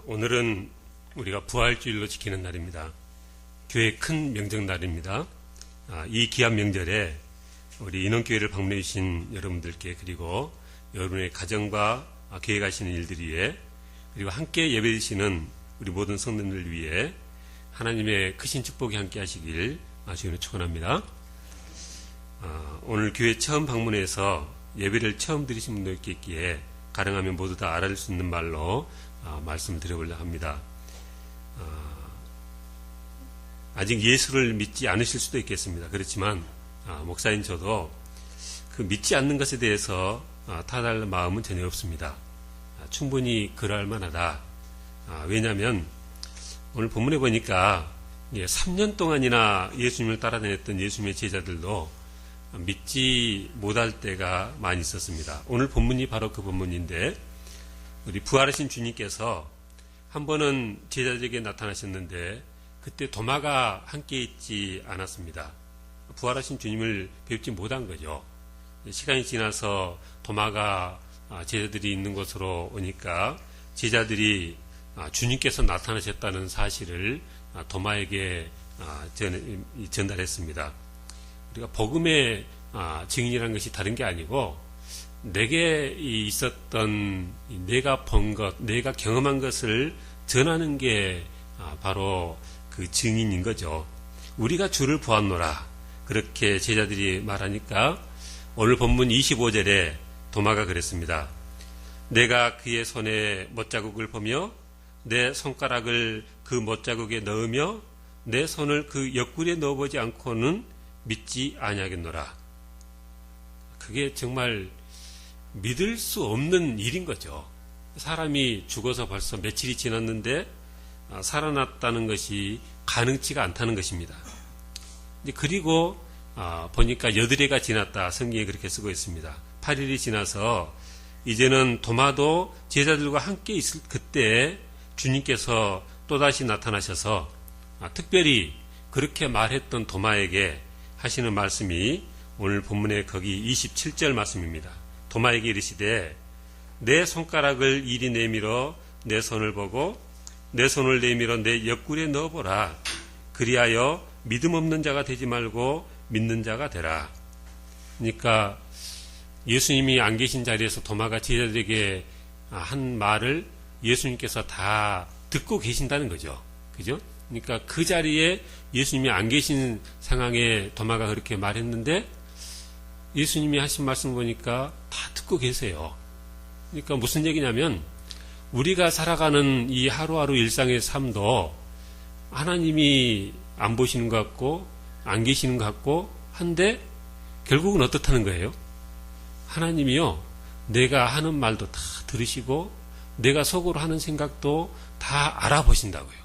오늘은 우리가 부활주일로 지키는 날입니다. 교회 큰 명절날입니다. 이 귀한 명절에 우리 인원교회를 방문해 주신 여러분들께, 그리고 여러분의 가정과 교회 가시는 일들 위해, 그리고 함께 예배 드리시는 우리 모든 성도들 위해 하나님의 크신 축복이 함께 하시길 주님으로 축원합니다. 오늘 교회 처음 방문해서 예배를 처음 드리신 분들께 있기에 가능하면 모두 다 알아들 수 있는 말로 말씀을 드려보려고 합니다. 아직 예수를 믿지 않으실 수도 있겠습니다. 그렇지만 목사인 저도 그 믿지 않는 것에 대해서 타달라는 마음은 전혀 없습니다. 충분히 그럴 만하다. 왜냐하면 오늘 본문에 보니까 3년 동안이나 예수님을 따라다녔던 예수님의 제자들도 믿지 못할 때가 많이 있었습니다. 오늘 본문이 바로 그 본문인데, 우리 부활하신 주님께서 한 번은 제자들에게 나타나셨는데 그때 도마가 함께 있지 않았습니다. 부활하신 주님을 뵙지 못한 거죠. 시간이 지나서 도마가 제자들이 있는 곳으로 오니까 제자들이 주님께서 나타나셨다는 사실을 도마에게 전달했습니다. 우리가 복음의 증인이라는 것이 다른 게 아니고, 내게 있었던, 내가 본 것, 내가 경험한 것을 전하는 게 바로 그 증인인 거죠. 우리가 주를 보았노라, 그렇게 제자들이 말하니까 오늘 본문 25절에 도마가 그랬습니다. 내가 그의 손에 못자국을 보며 내 손가락을 그 못자국에 넣으며 내 손을 그 옆구리에 넣어보지 않고는 믿지 아니하겠노라. 그게 정말 믿을 수 없는 일인 거죠. 사람이 죽어서 벌써 며칠이 지났는데 살아났다는 것이 가능치가 않다는 것입니다. 그리고 보니까 8일가 지났다, 성경에 그렇게 쓰고 있습니다. 8일이 지나서 이제는 도마도 제자들과 함께 있을 그때 주님께서 또다시 나타나셔서 특별히 그렇게 말했던 도마에게 하시는 말씀이 오늘 본문의 거기 27절 말씀입니다. 도마에게 이르시되 내 손가락을 이리 내밀어 내 손을 보고 내 손을 내밀어 내 옆구리에 넣어보라. 그리하여 믿음 없는 자가 되지 말고 믿는 자가 되라. 그러니까 예수님이 안 계신 자리에서 도마가 제자들에게 한 말을 예수님께서 다 듣고 계신다는 거죠. 그죠? 그러니까 그 자리에 예수님이 안 계신 상황에 도마가 그렇게 말했는데 예수님이 하신 말씀 보니까 다 듣고 계세요. 그러니까 무슨 얘기냐면, 우리가 살아가는 이 하루하루 일상의 삶도 하나님이 안 보시는 것 같고 안 계시는 것 같고 한데 결국은 어떻다는 거예요? 하나님이요, 내가 하는 말도 다 들으시고 내가 속으로 하는 생각도 다 알아보신다고요.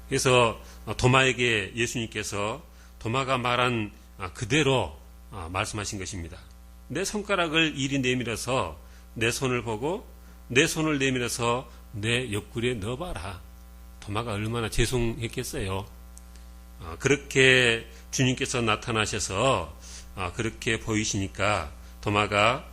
그래서 도마에게 예수님께서 도마가 말한 그대로 말씀하신 것입니다. 내 손가락을 이리 내밀어서 내 손을 보고 내 손을 내밀어서 내 옆구리에 넣어봐라. 도마가 얼마나 죄송했겠어요. 그렇게 주님께서 나타나셔서 그렇게 보이시니까 도마가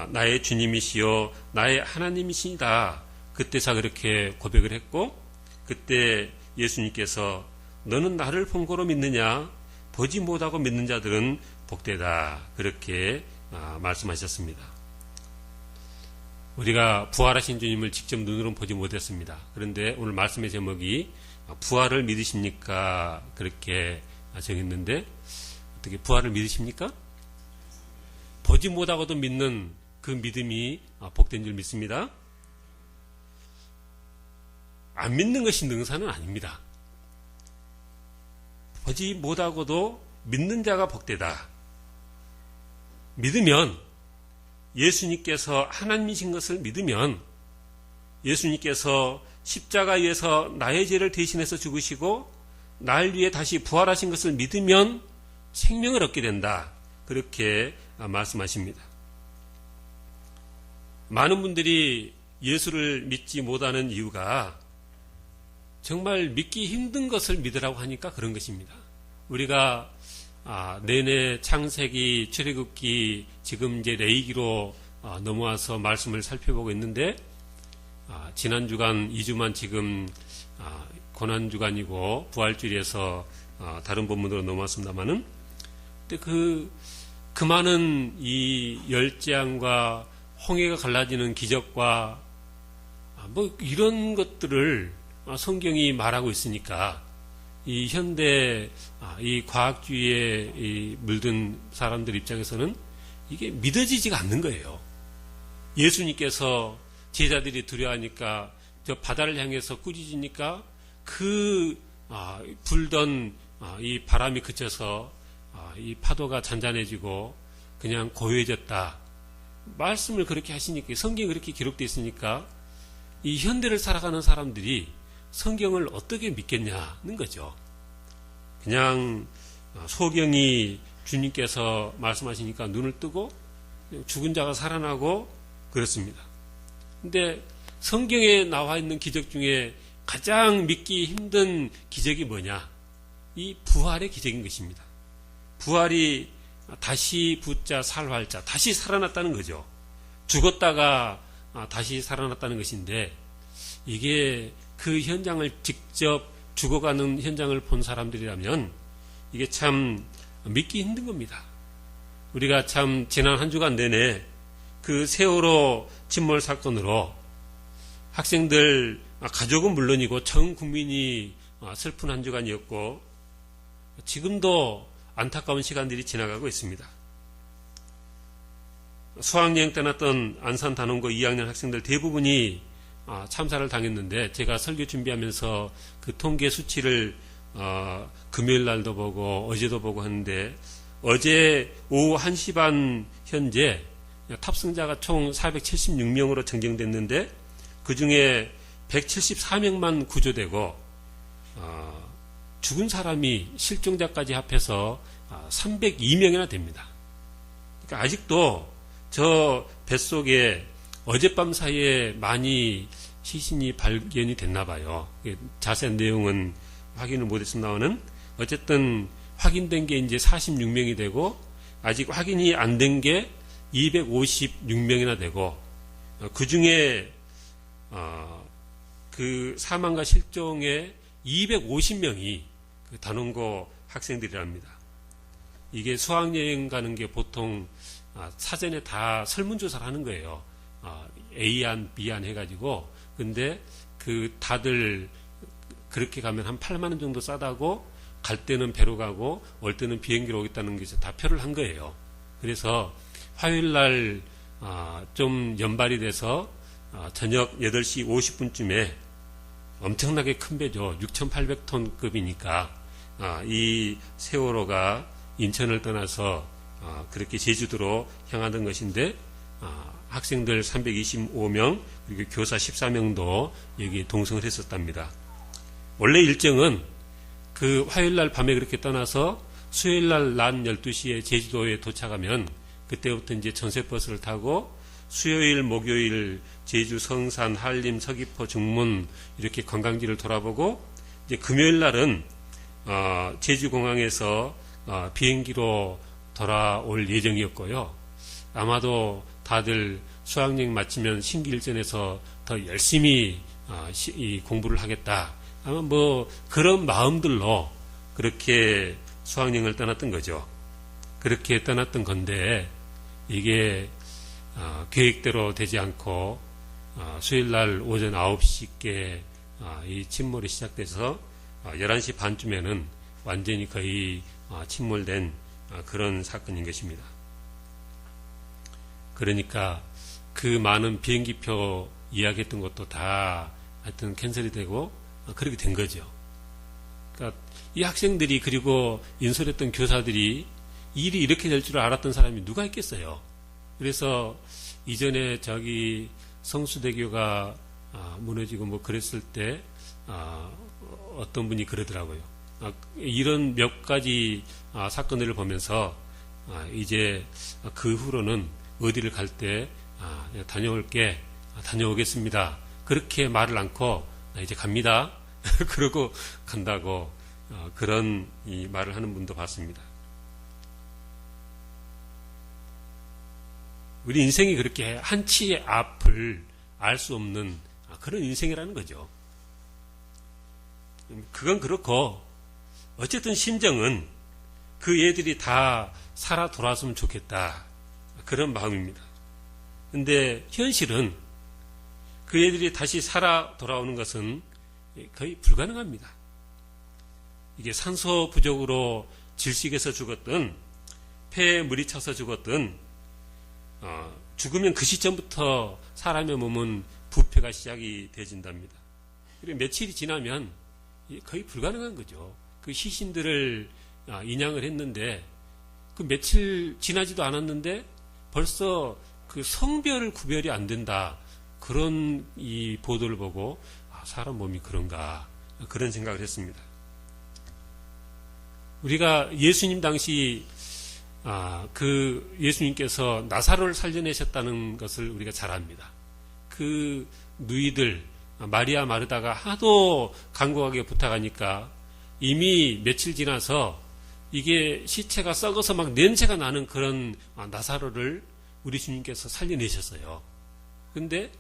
나의 주님이시요 나의 하나님이시다, 그때서 그렇게 고백을 했고, 그때 예수님께서 너는 나를 본 거로 믿느냐? 보지 못하고 믿는 자들은 복되다, 그렇게 말씀하셨습니다. 우리가 부활하신 주님을 직접 눈으로 보지 못했습니다. 그런데 오늘 말씀의 제목이 부활을 믿으십니까? 그렇게 정했는데, 어떻게 부활을 믿으십니까? 보지 못하고도 믿는 그 믿음이 복된 줄 믿습니다. 안 믿는 것이 능사는 아닙니다. 보지 못하고도 믿는 자가 복되다. 믿으면, 예수님께서 하나님이신 것을 믿으면, 예수님께서 십자가에서 나의 죄를 대신해서 죽으시고 날 위해 다시 부활하신 것을 믿으면 생명을 얻게 된다, 그렇게 말씀하십니다. 많은 분들이 예수를 믿지 못하는 이유가 정말 믿기 힘든 것을 믿으라고 하니까 그런 것입니다. 우리가 내내 창세기, 출애굽기, 지금 이제 레위기로 넘어와서 말씀을 살펴보고 있는데, 지난 주간 2주만 지금 고난 주간이고 부활주일에서 다른 본문으로 넘어왔습니다만은, 근데 그 많은 이 열재앙과 홍해가 갈라지는 기적과 뭐 이런 것들을 성경이 말하고 있으니까 이 현대 이 과학주의에 물든 사람들 입장에서는 이게 믿어지지가 않는 거예요. 예수님께서 제자들이 두려워하니까 저 바다를 향해서 꾸짖으니까 불던 이 바람이 그쳐서 이 파도가 잔잔해지고 그냥 고요해졌다. 말씀을 그렇게 하시니까, 성경이 그렇게 기록되어 있으니까 이 현대를 살아가는 사람들이 성경을 어떻게 믿겠냐는 거죠. 그냥 소경이 주님께서 말씀하시니까 눈을 뜨고 죽은 자가 살아나고 그렇습니다. 근데 성경에 나와 있는 기적 중에 가장 믿기 힘든 기적이 뭐냐? 이 부활의 기적인 것입니다. 부활이 다시 붙자 살활자, 다시 살아났다는 거죠. 죽었다가 다시 살아났다는 것인데, 이게 그 현장을 직접 죽어가는 현장을 본 사람들이라면 이게 참 믿기 힘든 겁니다. 우리가 참 지난 한 주간 내내 그 세월호 침몰 사건으로 학생들, 가족은 물론이고 전 국민이 슬픈 한 주간이었고, 지금도 안타까운 시간들이 지나가고 있습니다. 수학여행 떠났던 안산 단원고 2학년 학생들 대부분이 참사를 당했는데, 제가 설교 준비하면서 그 통계 수치를 금요일 날도 보고 어제도 보고 하는데, 어제 오후 1시 반 현재 탑승자가 총 476명으로 정정됐는데, 그 중에 174명만 구조되고 죽은 사람이 실종자까지 합해서 302명이나 됩니다. 그러니까 아직도 저 뱃속에 어젯밤 사이에 많이 시신이 발견이 됐나 봐요. 자세한 내용은 확인을 못했습니다만은, 어쨌든 확인된 게 이제 46명이 되고, 아직 확인이 안 된 게 256명이나 되고, 그 중에 그 사망과 실종의 250명이 그 단원고 학생들이랍니다. 이게 수학여행 가는 게 보통 사전에 다 설문조사를 하는 거예요. A안, B안 해가지고. 근데 다들 그렇게 가면 한 8만 원 정도 싸다고, 갈 때는 배로 가고 올 때는 비행기로 오겠다는 게 다 표를 한 거예요. 그래서 화요일 날 좀 연발이 돼서 저녁 8시 50분쯤에 엄청나게 큰 배죠. 6,800톤급이니까 이 세월호가 인천을 떠나서 그렇게 제주도로 향하던 것인데, 학생들 325명 그리고 교사 14명도 여기 동승을 했었답니다. 원래 일정은 그 화요일날 밤에 그렇게 떠나서 수요일날 낮 12시에 제주도에 도착하면, 그때부터 이제 전세버스를 타고 수요일, 목요일 제주, 성산, 한림, 서귀포, 중문 이렇게 관광지를 돌아보고, 이제 금요일 날은 제주공항에서 비행기로 돌아올 예정이었고요. 아마도 다들 수학여행 마치면 신기일전에서 더 열심히 이 공부를 하겠다, 아마 뭐 그런 마음들로 그렇게 수학여행을 떠났던 거죠. 그렇게 떠났던 건데, 이게 계획대로 되지 않고 수요일날 오전 9시께 이 침몰이 시작돼서 11시 반쯤에는 완전히 거의 침몰된 그런 사건인 것입니다. 그러니까 그 많은 비행기표 이야기했던 것도 다 하여튼 캔슬이 되고 그렇게 된 거죠. 그러니까 이 학생들이, 그리고 인솔했던 교사들이 일이 이렇게 될 줄 알았던 사람이 누가 있겠어요. 그래서 이전에 저기 성수대교가 무너지고 뭐 그랬을 때 어떤 분이 그러더라고요. 이런 몇 가지 사건들을 보면서 이제 그 후로는 어디를 갈 때 다녀오겠습니다. 그렇게 말을 않고 이제 갑니다. 그러고 간다고 그런 이 말을 하는 분도 봤습니다. 우리 인생이 그렇게 한치의 앞을 알 수 없는 그런 인생이라는 거죠. 그건 그렇고 어쨌든 심정은 그 애들이 다 살아 돌아왔으면 좋겠다, 그런 마음입니다. 근데 현실은 그 애들이 다시 살아 돌아오는 것은 거의 불가능합니다. 이게 산소 부족으로 질식해서 죽었든 폐에 물이 차서 죽었든 죽으면 그 시점부터 사람의 몸은 부패가 시작이 되어진답니다. 그리고 며칠이 지나면 거의 불가능한 거죠. 그 시신들을 인양을 했는데 그 며칠 지나지도 않았는데 벌써 그 성별 구별이 안 된다, 그런 이 보도를 보고 사람 몸이 그런가, 그런 생각을 했습니다. 우리가 예수님 당시 그 예수님께서 나사로를 살려내셨다는 것을 우리가 잘 압니다. 그 누이들 마리아 마르다가 하도 간곡하게 부탁하니까 이미 며칠 지나서 이게 시체가 썩어서 막 냄새가 나는 그런 나사로를 우리 주님께서 살려내셨어요. 근데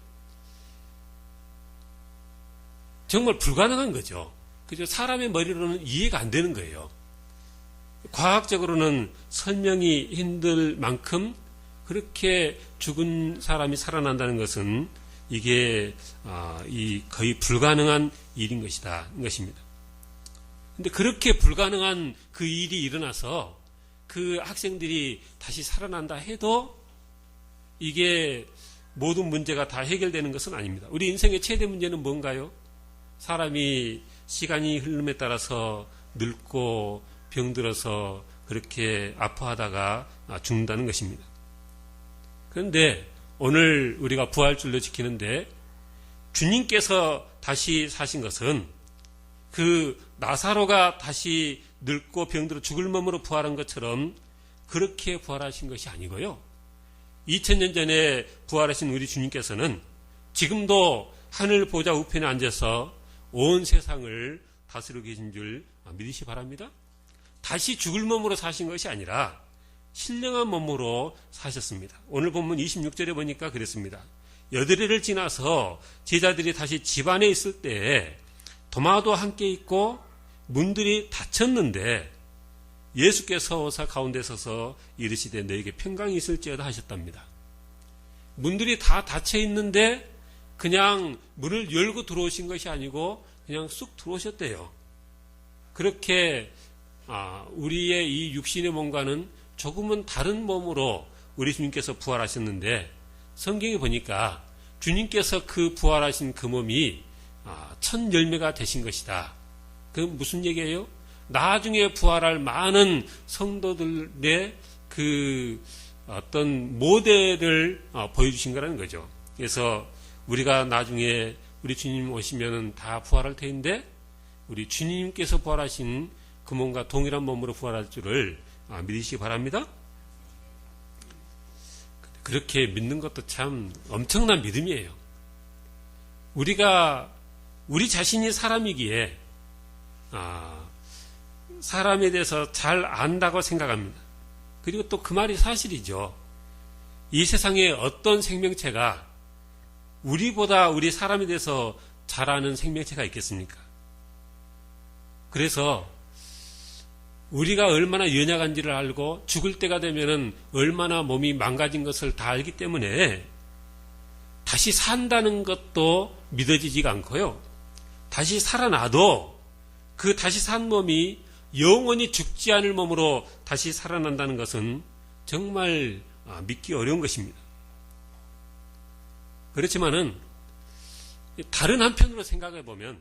정말 불가능한 거죠. 그죠? 사람의 머리로는 이해가 안 되는 거예요. 과학적으로는 설명이 힘들 만큼 그렇게 죽은 사람이 살아난다는 것은 이게 거의 불가능한 일인 것이다, 것입니다. 근데 그렇게 불가능한 그 일이 일어나서 그 학생들이 다시 살아난다 해도 이게 모든 문제가 다 해결되는 것은 아닙니다. 우리 인생의 최대 문제는 뭔가요? 사람이 시간이 흐름에 따라서 늙고 병들어서 그렇게 아파하다가 죽는다는 것입니다. 그런데 오늘 우리가 부활주일로 지키는데 주님께서 다시 사신 것은 그 나사로가 다시 늙고 병들어 죽을 몸으로 부활한 것처럼 그렇게 부활하신 것이 아니고요. 2000년 전에 부활하신 우리 주님께서는 지금도 하늘 보좌 우편에 앉아서 온 세상을 다스리고 계신 줄 믿으시 바랍니다. 다시 죽을 몸으로 사신 것이 아니라 신령한 몸으로 사셨습니다. 오늘 본문 26절에 보니까 그랬습니다. 여드레를 지나서 제자들이 다시 집안에 있을 때 도마도 함께 있고 문들이 닫혔는데 예수께서 오사 가운데 서서 이르시되 너에게 평강이 있을지어다 하셨답니다. 문들이 다 닫혀 있는데 그냥 문을 열고 들어오신 것이 아니고 그냥 쑥 들어오셨대요. 그렇게 우리의 이 육신의 몸과는 조금은 다른 몸으로 우리 주님께서 부활하셨는데 성경에 보니까 주님께서 그 부활하신 그 몸이 첫 열매가 되신 것이다. 그 무슨 얘기예요? 나중에 부활할 많은 성도들의 그 어떤 모델을 보여주신 거라는 거죠. 그래서 우리가 나중에 우리 주님 오시면은 다 부활할 터인데 우리 주님께서 부활하신 그 몸과 동일한 몸으로 부활할 줄을 믿으시기 바랍니다. 그렇게 믿는 것도 참 엄청난 믿음이에요. 우리 자신이 사람이기에 사람에 대해서 잘 안다고 생각합니다. 그리고 또 그 말이 사실이죠. 이 세상에 어떤 생명체가 우리보다 우리 사람에 대해서 잘 아는 생명체가 있겠습니까? 그래서 우리가 얼마나 연약한지를 알고 죽을 때가 되면은 얼마나 몸이 망가진 것을 다 알기 때문에 다시 산다는 것도 믿어지지가 않고요. 다시 살아나도 그 다시 산 몸이 영원히 죽지 않을 몸으로 다시 살아난다는 것은 정말 믿기 어려운 것입니다. 그렇지만은 다른 한편으로 생각해 보면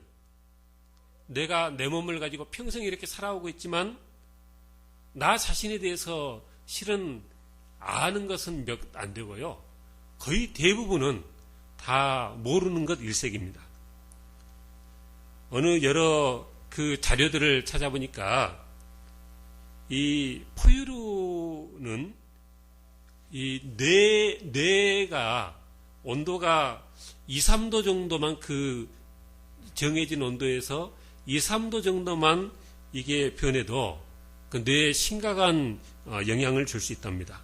내가 내 몸을 가지고 평생 이렇게 살아오고 있지만 나 자신에 대해서 실은 아는 것은 몇 안 되고요. 거의 대부분은 다 모르는 것 일색입니다. 어느 여러 그 자료들을 찾아보니까 이 포유류는 이 뇌가 온도가 2, 3도 정도만 그 정해진 온도에서 2, 3도 정도만 이게 변해도 그 뇌에 심각한 영향을 줄 수 있답니다.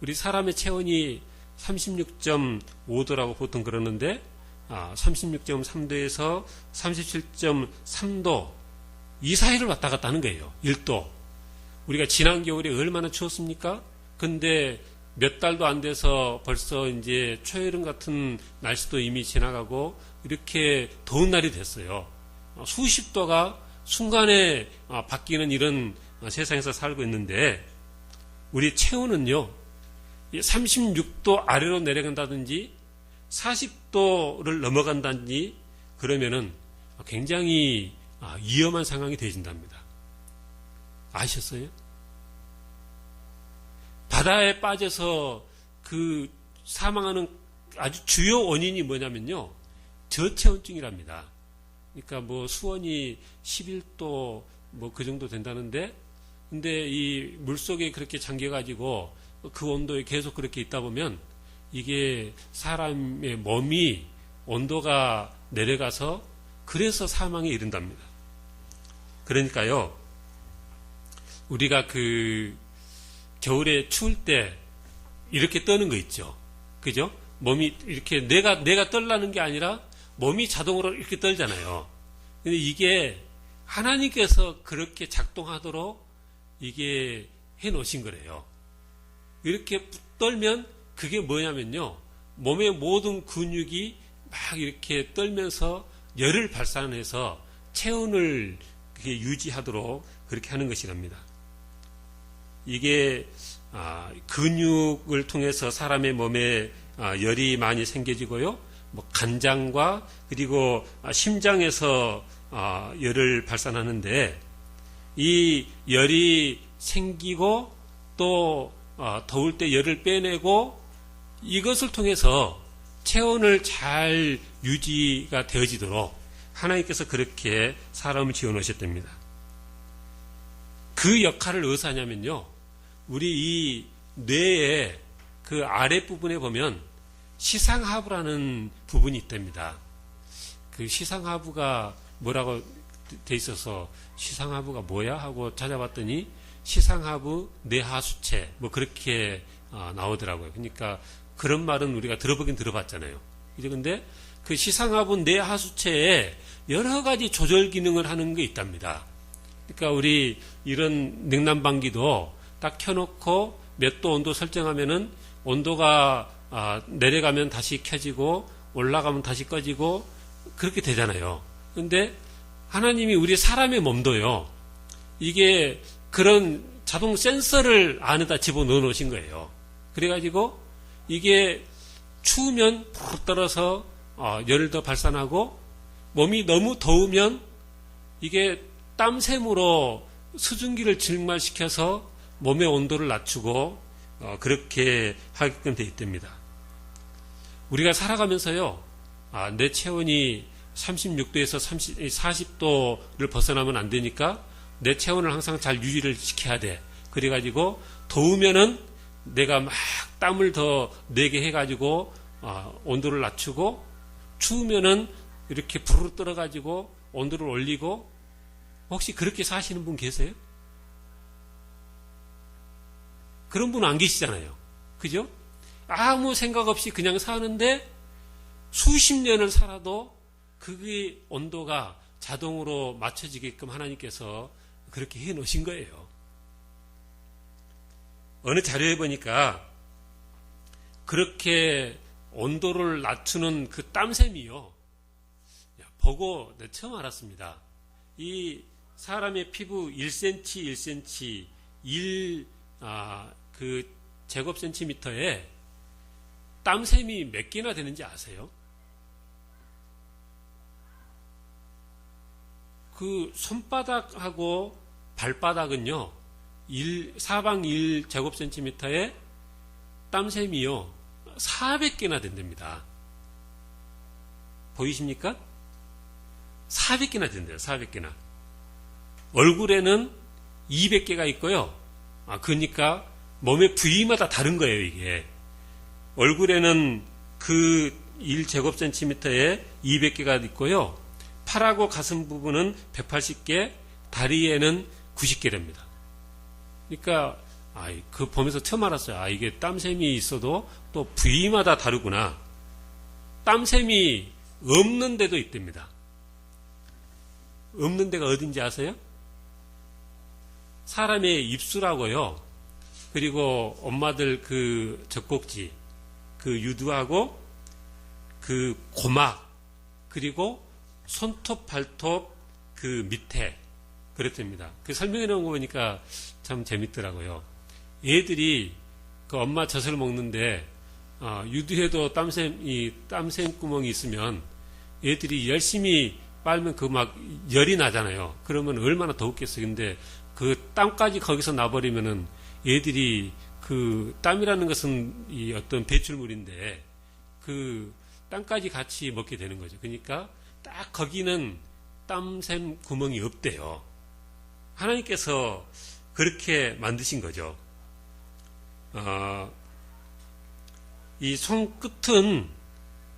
우리 사람의 체온이 36.5도라고 보통 그러는데 36.3도에서 37.3도 이 사이를 왔다 갔다 하는 거예요. 1도. 우리가 지난 겨울에 얼마나 추웠습니까? 근데 몇 달도 안 돼서 벌써 이제 초여름 같은 날씨도 이미 지나가고 이렇게 더운 날이 됐어요. 수십 도가 순간에 바뀌는 이런 세상에서 살고 있는데 우리 체온은요 36도 아래로 내려간다든지 40도를 넘어간다든지 그러면은 굉장히 위험한 상황이 되어진답니다. 아셨어요? 바다에 빠져서 그 사망하는 아주 주요 원인이 뭐냐면요 저체온증이랍니다. 그러니까 뭐 수온이 11도 뭐 그 정도 된다는데 근데 이 물속에 그렇게 잠겨가지고 그 온도에 계속 그렇게 있다 보면 이게 사람의 몸이 온도가 내려가서 그래서 사망에 이른답니다. 그러니까요 우리가 그 겨울에 추울 때 이렇게 떠는 거 있죠. 그죠? 몸이 이렇게 내가 떨라는 게 아니라 몸이 자동으로 이렇게 떨잖아요. 근데 이게 하나님께서 그렇게 작동하도록 이게 해 놓으신 거래요. 이렇게 떨면 그게 뭐냐면요. 몸의 모든 근육이 막 이렇게 떨면서 열을 발산해서 체온을 유지하도록 그렇게 하는 것이랍니다. 이게 근육을 통해서 사람의 몸에 열이 많이 생겨지고요. 뭐 간장과 그리고 심장에서 열을 발산하는데 이 열이 생기고 또 더울 때 열을 빼내고 이것을 통해서 체온을 잘 유지가 되어지도록 하나님께서 그렇게 사람을 지어 놓으셨답니다. 그 역할을 어디서 하냐면요. 우리 이 뇌의 그 아랫부분에 보면 시상하부라는 부분이 있답니다. 그 시상하부가 뭐라고 돼 있어서 시상하부가 뭐야 하고 찾아봤더니 시상하부 뇌하수체 뭐 그렇게 나오더라고요. 그러니까 그런 말은 우리가 들어보긴 들어봤잖아요. 이제 근데 그 시상하부 뇌하수체에 여러 가지 조절 기능을 하는 게 있답니다. 그러니까 우리 이런 냉난방기도 딱 켜놓고 몇 도 온도 설정하면은 온도가 내려가면 다시 켜지고 올라가면 다시 꺼지고 그렇게 되잖아요. 근데 하나님이 우리 사람의 몸도요. 이게 그런 자동 센서를 안에다 집어넣어 놓으신 거예요. 그래가지고 이게 추우면 푹 떨어서 열을 더 발산하고 몸이 너무 더우면 이게 땀샘으로 수증기를 증발시켜서 몸의 온도를 낮추고 그렇게 하게끔 되어 있답니다. 우리가 살아가면서요. 내 체온이 36도에서 40도를 벗어나면 안 되니까 내 체온을 항상 잘 유지를 시켜야 돼. 그래가지고 더우면은 내가 막 땀을 더 내게 해가지고 온도를 낮추고 추우면은 이렇게 부르르 떨어가지고 온도를 올리고 혹시 그렇게 사시는 분 계세요? 그런 분은 안 계시잖아요. 그죠? 아무 생각 없이 그냥 사는데 수십 년을 살아도 그게 온도가 자동으로 맞춰지게끔 하나님께서 그렇게 해 놓으신 거예요. 어느 자료에 보니까 그렇게 온도를 낮추는 그 땀샘이요. 보고 내가 처음 알았습니다. 이 사람의 피부 1cm, 1cm, 그 제곱센티미터에 땀샘이 몇 개나 되는지 아세요? 그 손바닥하고 발바닥은요, 사방 1제곱센티미터에 땀샘이요, 400개나 된답니다. 보이십니까? 400개나 된대요, 400개나. 얼굴에는 200개가 있고요. 그러니까 몸의 부위마다 다른 거예요, 이게. 얼굴에는 그 1제곱센티미터에 200개가 있고요. 팔하고 가슴 부분은 180개, 다리에는 90개랍니다. 그러니까 그 보면서 처음 알았어요. 이게 땀샘이 있어도 또 부위마다 다르구나. 땀샘이 없는 데도 있답니다. 없는 데가 어딘지 아세요? 사람의 입술하고요. 그리고 엄마들 그 젖꼭지, 그 유두하고 그 고막, 그리고 손톱, 발톱 그 밑에 그랬답니다. 그 설명해 놓은 거 보니까 참 재밌더라고요. 애들이 그 엄마 젖을 먹는데 유두에도 땀샘 구멍이 있으면 애들이 열심히 빨면 그 막 열이 나잖아요. 그러면 얼마나 더웠겠어요. 근데 그 땀까지 거기서 나버리면은 애들이 그 땀이라는 것은 이 어떤 배출물인데 그 땀까지 같이 먹게 되는 거죠. 그러니까 딱 거기는 땀샘 구멍이 없대요. 하나님께서 그렇게 만드신 거죠. 이 손끝은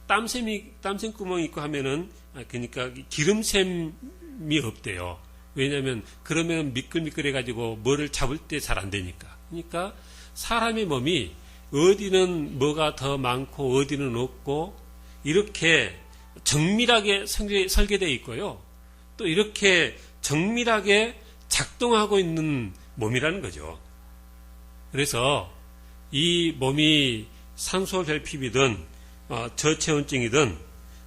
땀샘 구멍이 있고 하면은 그러니까 기름샘이 없대요. 왜냐하면 그러면 미끌미끌해가지고 뭐를 잡을 때 잘 안 되니까. 그러니까 사람의 몸이 어디는 뭐가 더 많고 어디는 없고 이렇게 정밀하게 설계되어 있고요. 또 이렇게 정밀하게 작동하고 있는 몸이라는 거죠. 그래서 이 몸이 산소결핍이든 저체온증이든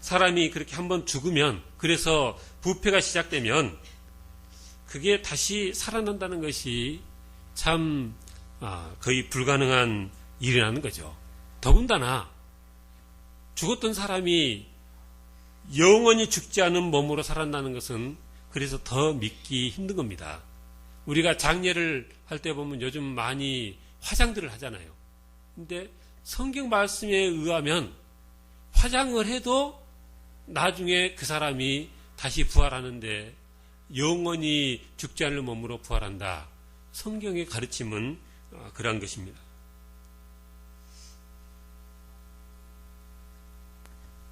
사람이 그렇게 한번 죽으면 그래서 부패가 시작되면 그게 다시 살아난다는 것이 참 거의 불가능한 일이라는 거죠. 더군다나 죽었던 사람이 영원히 죽지 않은 몸으로 살아난다는 것은 그래서 더 믿기 힘든 겁니다. 우리가 장례를 할 때 보면 요즘 많이 화장들을 하잖아요. 근데 성경 말씀에 의하면 화장을 해도 나중에 그 사람이 다시 부활하는데 영원히 죽지 않을 몸으로 부활한다. 성경의 가르침은 그러한 것입니다.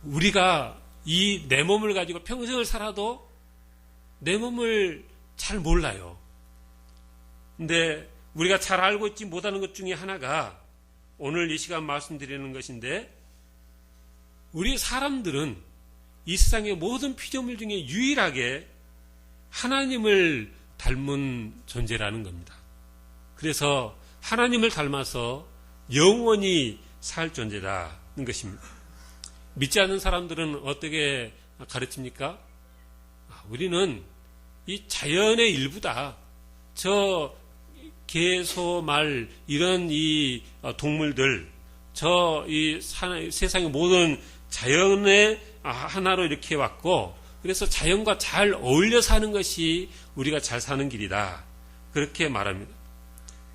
우리가 이 내 몸을 가지고 평생을 살아도 내 몸을 잘 몰라요. 근데 우리가 잘 알고 있지 못하는 것 중에 하나가 오늘 이 시간 말씀드리는 것인데 우리 사람들은 이 세상의 모든 피조물 중에 유일하게 하나님을 닮은 존재라는 겁니다. 그래서 하나님을 닮아서 영원히 살 존재라는 것입니다. 믿지 않는 사람들은 어떻게 가르칩니까? 우리는 이 자연의 일부다. 저 개, 소, 말 이런 이 동물들, 저 이 세상의 모든 자연의 하나로 이렇게 왔고, 그래서 자연과 잘 어울려 사는 것이 우리가 잘 사는 길이다. 그렇게 말합니다.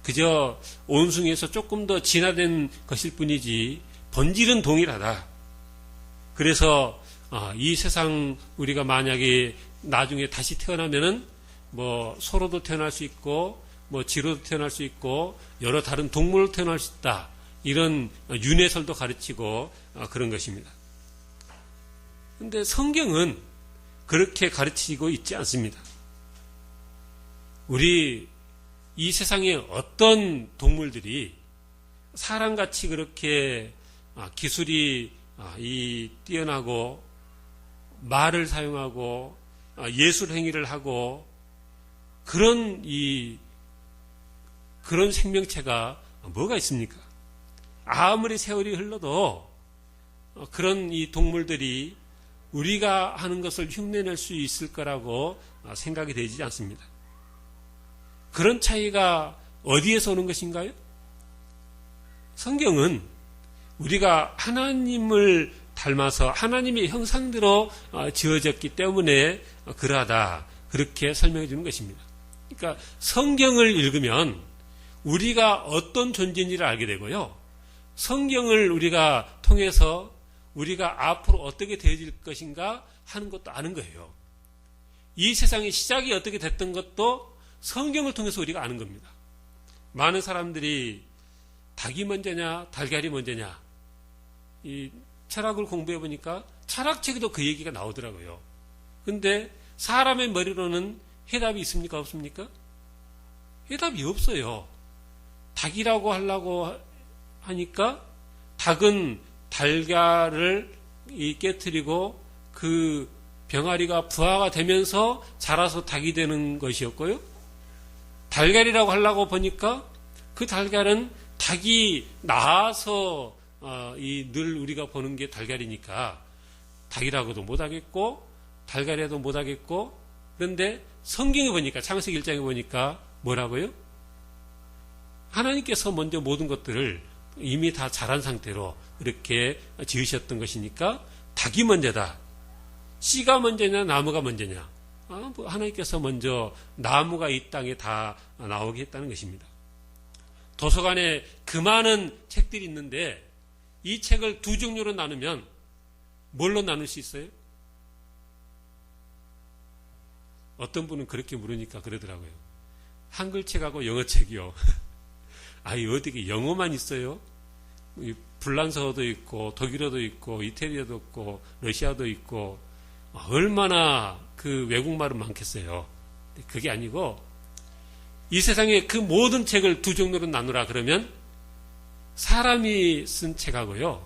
그저 온숭이에서 조금 더 진화된 것일 뿐이지 본질은 동일하다. 그래서 이 세상 우리가 만약에 나중에 다시 태어나면은 뭐 소로도 태어날 수 있고 뭐 쥐로도 태어날 수 있고 여러 다른 동물로 태어날 수 있다. 이런 윤회설도 가르치고 그런 것입니다. 그런데 성경은 그렇게 가르치고 있지 않습니다. 우리 이 세상에 어떤 동물들이 사람같이 그렇게 기술이 뛰어나고 말을 사용하고 예술 행위를 하고 그런 생명체가 뭐가 있습니까? 아무리 세월이 흘러도 그런 이 동물들이 우리가 하는 것을 흉내낼 수 있을 거라고 생각이 되지 않습니다. 그런 차이가 어디에서 오는 것인가요? 성경은 우리가 하나님을 닮아서 하나님의 형상대로 지어졌기 때문에 그러하다. 그렇게 설명해 주는 것입니다. 그러니까 성경을 읽으면 우리가 어떤 존재인지를 알게 되고요. 성경을 우리가 통해서 우리가 앞으로 어떻게 되어질 것인가 하는 것도 아는 거예요. 이 세상의 시작이 어떻게 됐던 것도 성경을 통해서 우리가 아는 겁니다. 많은 사람들이 닭이 먼저냐 달걀이 먼저냐 이 철학을 공부해 보니까 철학책에도 그 얘기가 나오더라고요. 근데 사람의 머리로는 해답이 있습니까 없습니까? 해답이 없어요. 닭이라고 하려고 하니까 닭은 달걀을 깨트리고 그 병아리가 부화가 되면서 자라서 닭이 되는 것이었고요. 달걀이라고 하려고 보니까 그 달걀은 닭이 낳아서 늘 우리가 보는 게 달걀이니까 닭이라고도 못하겠고 달걀이라도 못하겠고, 그런데 성경에 보니까 창세기 1장에 보니까 뭐라고요? 하나님께서 먼저 모든 것들을 이미 다 자란 상태로 이렇게 지으셨던 것이니까 닭이 먼저다. 씨가 먼저냐 나무가 먼저냐? 하나님께서 먼저 나무가 이 땅에 다 나오게 했다는 것입니다. 도서관에 그 많은 책들이 있는데 이 책을 두 종류로 나누면 뭘로 나눌 수 있어요? 어떤 분은 그렇게 물으니까 그러더라고요. 한글책하고 영어책이요. 어떻게 영어만 있어요? 불란서어도 있고 독일어도 있고 이태리어도 있고 러시아도 있고 얼마나 그 외국말은 많겠어요. 그게 아니고 이 세상에 그 모든 책을 두 종류로 나누라 그러면 사람이 쓴 책하고요,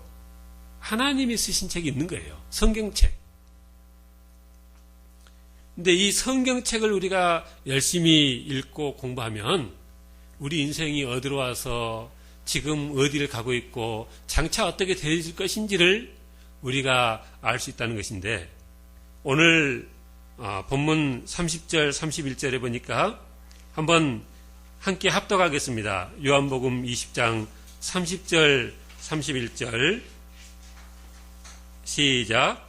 하나님이 쓰신 책이 있는 거예요. 성경책. 근데 이 성경책을 우리가 열심히 읽고 공부하면 우리 인생이 어디로 와서 지금 어디를 가고 있고 장차 어떻게 되어질 것인지를 우리가 알 수 있다는 것인데, 오늘 본문 30절 31절에 보니까 한번 함께 합독하겠습니다. 요한복음 20장 30절 31절 시작.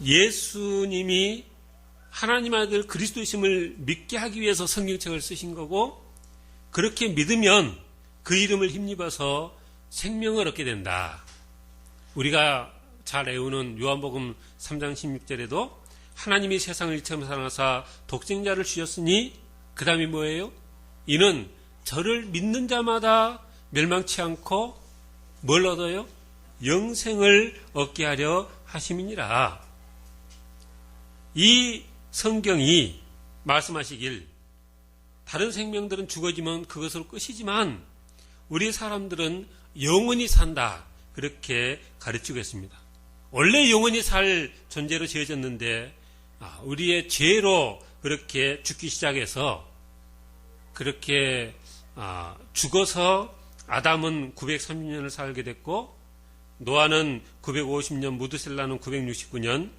예수님이 하나님 아들 그리스도이심을 믿게 하기 위해서 성경책을 쓰신 거고, 그렇게 믿으면 그 이름을 힘입어서 생명을 얻게 된다. 우리가 잘 외우는 요한복음 3장 16절에도 하나님이 세상을 이처럼 사랑하사 독생자를 주셨으니 그 다음이 뭐예요? 이는 저를 믿는 자마다 멸망치 않고 뭘 얻어요? 영생을 얻게 하려 하심이니라. 이 성경이 말씀하시길 다른 생명들은 죽어지면 그것으로 끝이지만 우리 사람들은 영원히 산다, 그렇게 가르치고 있습니다. 원래 영원히 살 존재로 지어졌는데 우리의 죄로 그렇게 죽기 시작해서 그렇게 죽어서 아담은 930년을 살게 됐고 노아는 950년, 무드셀라는 969년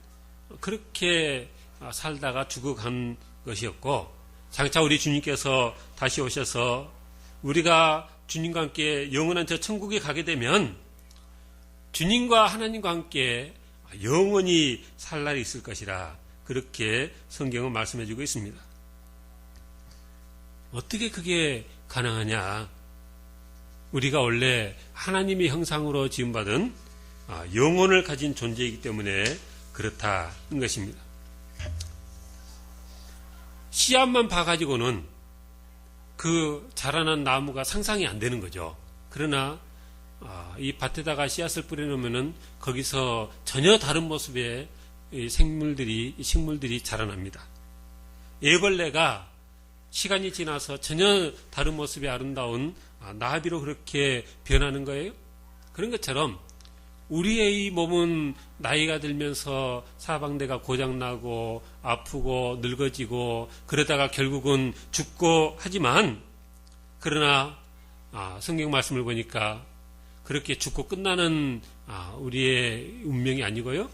그렇게 살다가 죽어간 것이었고, 장차 우리 주님께서 다시 오셔서 우리가 주님과 함께 영원한 저 천국에 가게 되면 주님과 하나님과 함께 영원히 살 날이 있을 것이라, 그렇게 성경은 말씀해 주고 있습니다. 어떻게 그게 가능하냐? 우리가 원래 하나님의 형상으로 지음받은 영혼을 가진 존재이기 때문에 그렇다는 것입니다. 씨앗만 봐가지고는 그 자라난 나무가 상상이 안 되는 거죠. 그러나 이 밭에다가 씨앗을 뿌려놓으면 거기서 전혀 다른 모습의 식물들이 자라납니다. 애벌레가 시간이 지나서 전혀 다른 모습의 아름다운 나비로 그렇게 변하는 거예요. 그런 것처럼 우리의 이 몸은 나이가 들면서 사방대가 고장나고 아프고 늙어지고 그러다가 결국은 죽고 하지만, 그러나 성경 말씀을 보니까 그렇게 죽고 끝나는 우리의 운명이 아니고요,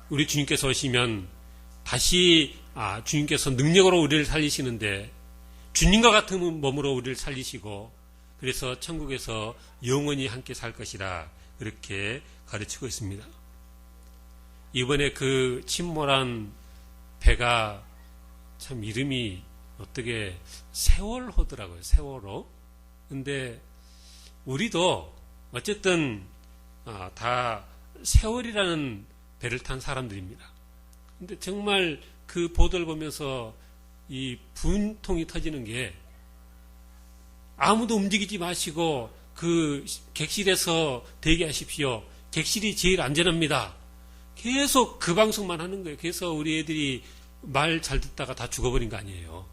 우리 주님께서 오시면 다시 주님께서 능력으로 우리를 살리시는데 주님과 같은 몸으로 우리를 살리시고, 그래서 천국에서 영원히 함께 살 것이라 그렇게 가르치고 있습니다. 이번에 그 침몰한 배가 참 이름이 어떻게 세월호더라고요. 세월호. 근데 우리도 어쨌든 다 세월이라는 배를 탄 사람들입니다. 근데 정말 그 보도를 보면서 이 분통이 터지는 게, 아무도 움직이지 마시고 그 객실에서 대기하십시오. 객실이 제일 안전합니다. 계속 그 방송만 하는 거예요. 그래서 우리 애들이 말 잘 듣다가 다 죽어버린 거 아니에요.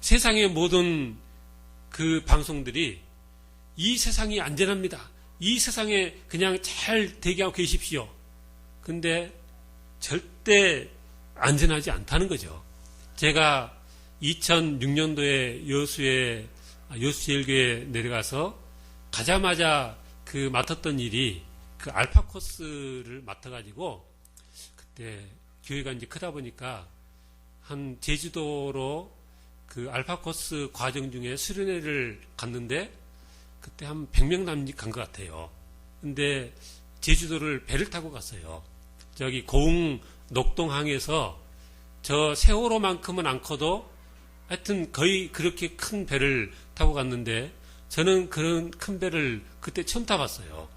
세상의 모든 그 방송들이 이 세상이 안전합니다. 이 세상에 그냥 잘 대기하고 계십시오. 근데 절대 안전하지 않다는 거죠. 제가 2006년도에 여수제일교회에 내려가서 가자마자 그 맡았던 일이 그 알파 코스를 맡아가지고 그때 교회가 이제 크다 보니까 한 제주도로 그 알파 코스 과정 중에 수련회를 갔는데 그때 한 100명 남짓 간 것 같아요. 근데 제주도를 배를 타고 갔어요. 저기 고흥 녹동항에서 저 세월호만큼은 안 커도 하여튼 거의 그렇게 큰 배를 타고 갔는데 저는 그런 큰 배를 그때 처음 타봤어요.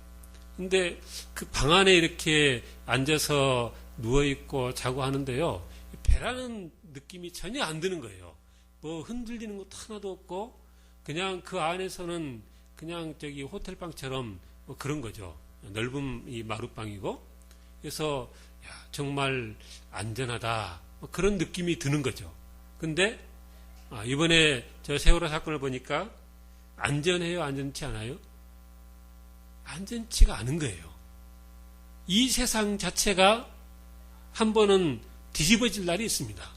근데 그 방 안에 이렇게 앉아서 누워있고 자고 하는데요. 배라는 느낌이 전혀 안 드는 거예요. 뭐 흔들리는 것도 하나도 없고 그냥 그 안에서는 그냥 저기 호텔방처럼 뭐 그런 거죠. 넓은 이 마룻방이고 그래서 야, 정말 안전하다 뭐 그런 느낌이 드는 거죠. 근데 이번에 저 세월호 사건을 보니까 안전해요? 안전치 않아요? 안전치가 않은 거예요. 이 세상 자체가 한 번은 뒤집어질 날이 있습니다.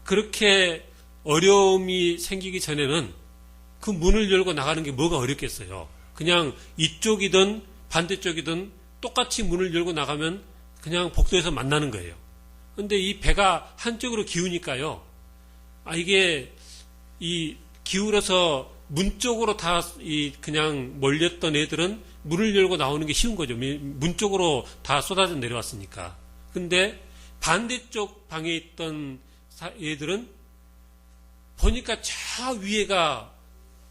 그렇게 어려움이 생기기 전에는 그 문을 열고 나가는 게 뭐가 어렵겠어요. 그냥 이쪽이든 반대쪽이든 똑같이 문을 열고 나가면 그냥 복도에서 만나는 거예요. 근데 이 배가 한쪽으로 기우니까요. 이게 이 기울어서 문 쪽으로 다 그냥 몰렸던 애들은 문을 열고 나오는 게 쉬운 거죠. 문 쪽으로 다 쏟아져 내려왔으니까. 근데 반대쪽 방에 있던 애들은 보니까 저 위에가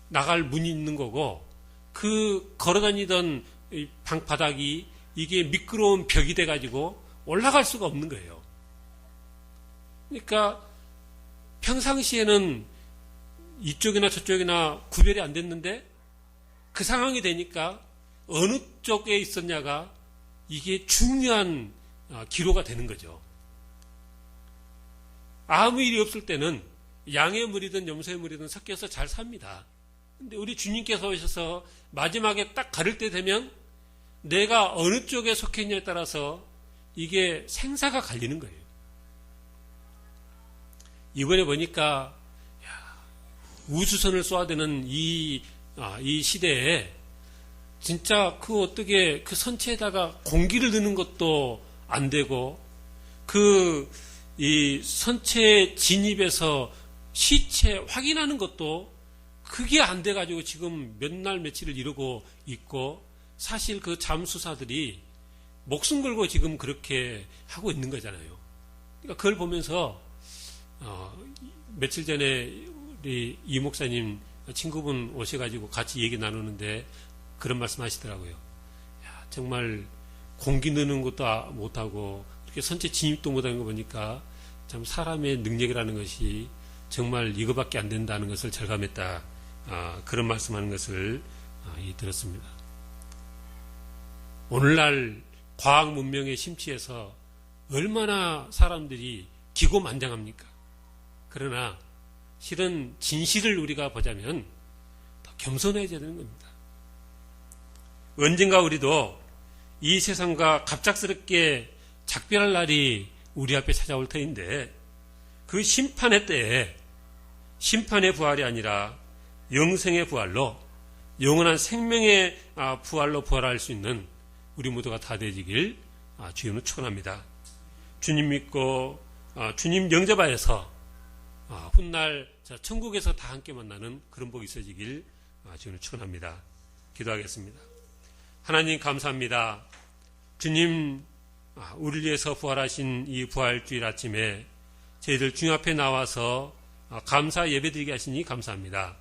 나갈 문이 있는 거고 그 걸어다니던 방 바닥이 이게 미끄러운 벽이 돼가지고 올라갈 수가 없는 거예요. 그러니까 평상시에는 이쪽이나 저쪽이나 구별이 안 됐는데 그 상황이 되니까 어느 쪽에 있었냐가 이게 중요한 기로가 되는 거죠. 아무 일이 없을 때는 양의 물이든 염소의 물이든 섞여서 잘 삽니다. 근데 우리 주님께서 오셔서 마지막에 딱 가를 때 되면 내가 어느 쪽에 속해 있냐에 따라서 이게 생사가 갈리는 거예요. 이번에 보니까 우주선을 쏘아대는 이 시대에 진짜 그 어떻게 그 선체에다가 공기를 넣는 것도 안 되고 이 선체 진입에서 시체 확인하는 것도 그게 안 돼가지고 지금 몇 날 며칠을 이러고 있고 사실 그 잠수사들이 목숨 걸고 지금 그렇게 하고 있는 거잖아요. 그러니까 그걸 보면서 며칠 전에 우리 이 목사님 친구분 오셔가지고 같이 얘기 나누는데 그런 말씀 하시더라고요. 야, 정말 공기 넣는 것도 못하고 이렇게 선체 진입도 못하는 거 보니까 참 사람의 능력이라는 것이 정말 이거밖에 안 된다는 것을 절감했다. 그런 말씀하는 것을 들었습니다. 오늘날 과학 문명에 심취해서 얼마나 사람들이 기고만장합니까? 그러나 실은 진실을 우리가 보자면 더 겸손해져야 되는 겁니다. 언젠가 우리도 이 세상과 갑작스럽게 작별할 날이 우리 앞에 찾아올 터인데 그 심판의 때에 심판의 부활이 아니라 영생의 부활로 영원한 생명의 부활로 부활할 수 있는 우리 모두가 다 되지길 주님은 축원합니다. 주님 믿고 주님 영접하여서 훗날 천국에서 다 함께 만나는 그런 복이 있어지길 주님을 축원합니다. 기도하겠습니다. 하나님 감사합니다. 주님 우리를 위해서 부활하신 이 부활주일 아침에 저희들 주님 앞에 나와서 감사 예배드리게 하시니 감사합니다.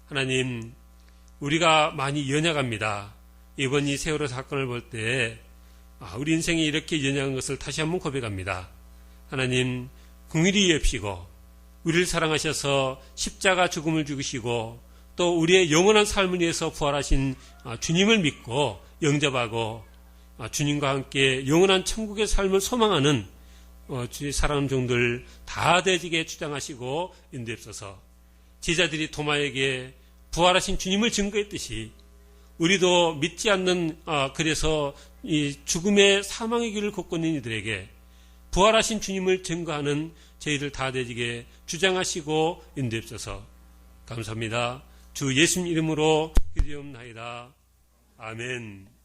하나님 우리가 많이 연약합니다. 이번 이 세월호 사건을 볼 때 우리 인생이 이렇게 연약한 것을 다시 한번 고백합니다. 하나님 긍휼히 여기시고 우리를 사랑하셔서 십자가 죽음을 죽으시고 또 우리의 영원한 삶을 위해서 부활하신 주님을 믿고 영접하고 주님과 함께 영원한 천국의 삶을 소망하는 주의 사랑하는 종들 다 되지게 주장하시고 인도하옵소서. 제자들이 도마에게 부활하신 주님을 증거했듯이 우리도 믿지 않는 그래서 이 죽음의 사망의 길을 걷고 있는 이들에게 부활하신 주님을 증거하는 저희들 다 되지게 주장하시고 인도하옵소서. 감사합니다. 주 예수님 이름으로 기도하옵나이다. 아멘.